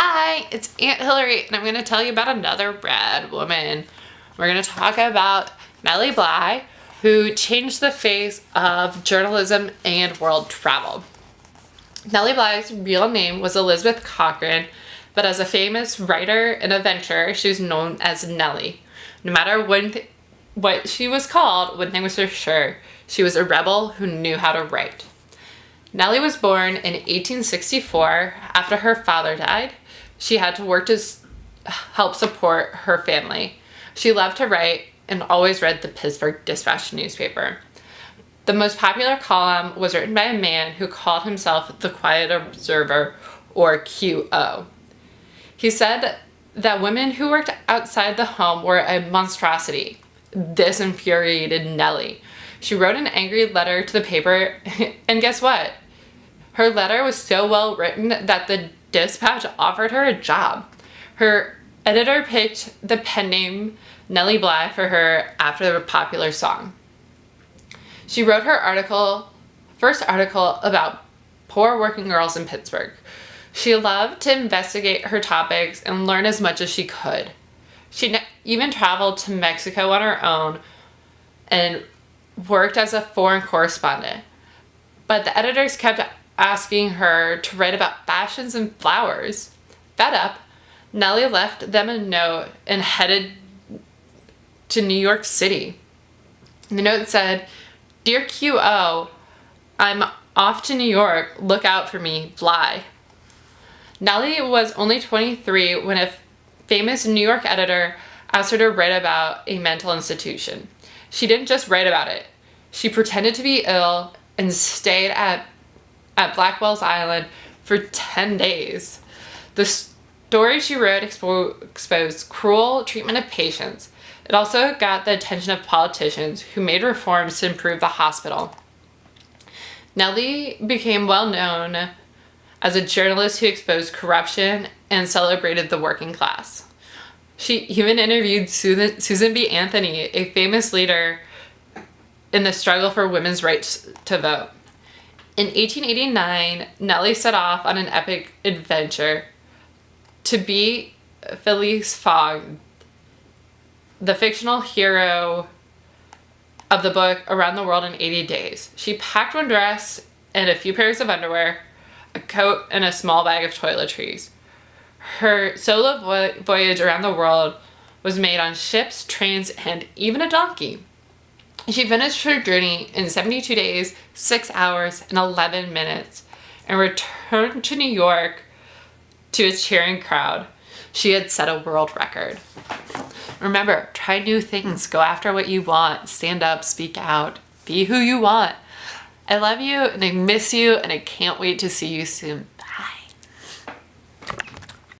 Hi, it's Aunt Hillary, and I'm going to tell you about another rad woman. We're going to talk about Nellie Bly, who changed the face of journalism and world travel. Nellie Bly's real name was Elizabeth Cochran, but as a famous writer and adventurer, she was known as Nellie. No matter what she was called, one thing was for sure: she was a rebel who knew how to write. Nellie was born in 1864 after her father died. She had to work to help support her family. She loved to write and always read the Pittsburgh Dispatch newspaper. The most popular column was written by a man who called himself the Quiet Observer, or QO. He said that women who worked outside the home were a monstrosity. This infuriated Nellie. She wrote an angry letter to the paper, and guess what? Her letter was so well written that the Dispatch offered her a job. Her editor picked the pen name Nellie Bly for her after the popular song. She wrote her first article about poor working girls in Pittsburgh. She loved to investigate her topics and learn as much as she could. She even traveled to Mexico on her own and worked as a foreign correspondent. But the editors kept asking her to write about fashions and flowers. Fed up, Nellie left them a note and headed to New York City. The note said, "Dear QO, I'm off to New York. Look out for me, Bly." Nellie was only 23 when a famous New York editor asked her to write about a mental institution. She didn't just write about it. She pretended to be ill and stayed at Blackwell's Island for 10 days. The story she wrote exposed cruel treatment of patients. It also got the attention of politicians who made reforms to improve the hospital. Nellie became well known as a journalist who exposed corruption and celebrated the working class. She even interviewed Susan B. Anthony, a famous leader in the struggle for women's rights to vote. In 1889, Nellie set off on an epic adventure to be Phileas Fogg, the fictional hero of the book Around the World in 80 Days. She packed one dress and a few pairs of underwear, a coat, and a small bag of toiletries. Her solo voyage around the world was made on ships, trains, and even a donkey. She finished her journey in 72 days, 6 hours, and 11 minutes, and returned to New York to a cheering crowd. She had set a world record. Remember, try new things, go after what you want, stand up, speak out, be who you want. I love you, and I miss you, and I can't wait to see you soon. Bye.